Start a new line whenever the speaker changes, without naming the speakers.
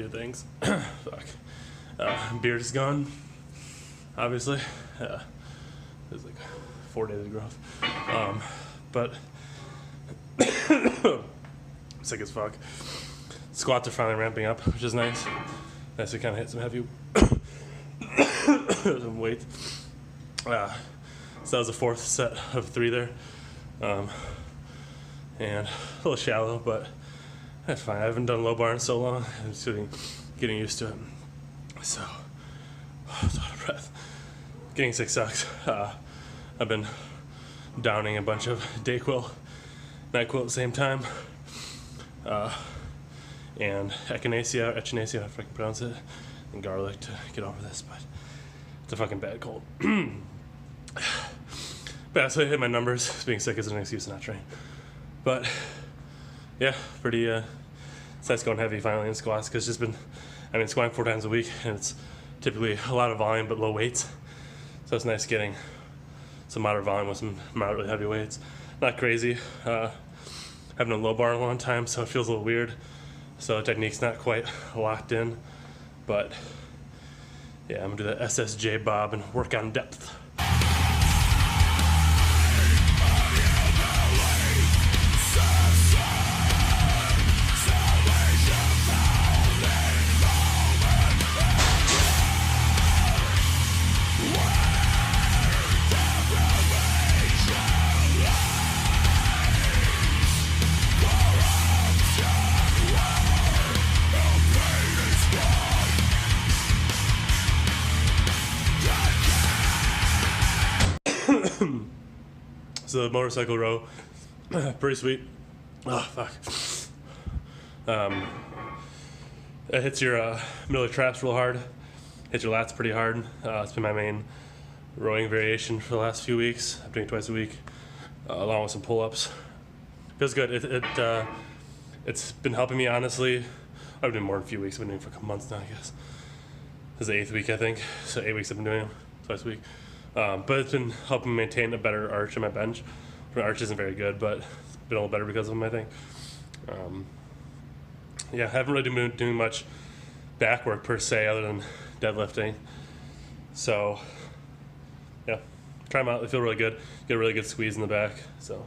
new things. Fuck. Beard is gone, obviously. There's like 4 days of growth. But sick as fuck. Squats are finally ramping up, which is nice. Nice to kind of hit some heavy some weight. So that was the 4th set of 3 there. And a little shallow, but that's fine. I haven't done low bar in so long. I'm just getting used to it. So, I was out of breath. Getting sick sucks. I've been downing a bunch of Dayquil, NyQuil at the same time. And echinacea, how I fucking pronounce it, and garlic to get over this, but it's a fucking bad cold. But yeah, so I hit my numbers. Being sick is an excuse to not train. But yeah, pretty, it's nice going heavy finally in squats, because it's just been, squatting 4 times a week, and it's typically a lot of volume but low weights. So it's nice getting some moderate volume with some moderately heavy weights. Not crazy. Haven't done low bar in a long time, so it feels a little weird. So the technique's not quite locked in, but yeah, I'm gonna do the ssjbobb and work on depth. So the motorcycle row, pretty sweet. Oh, fuck. It hits your middle of traps real hard. Hits your lats pretty hard. It's been my main rowing variation for the last few weeks. I'm doing it twice a week, along with some pull-ups. Feels good. It's been helping me, honestly. I've been doing more than a few weeks. I've been doing it for a couple months now, I guess. This is the 8th week, I think. So 8 weeks I've been doing them twice a week. But it's been helping maintain a better arch in my bench. My arch isn't very good, but it's been a little better because of them, I think. Yeah, I haven't really been doing much back work per se, other than deadlifting. So, yeah, try them out. They feel really good. Get a really good squeeze in the back. So.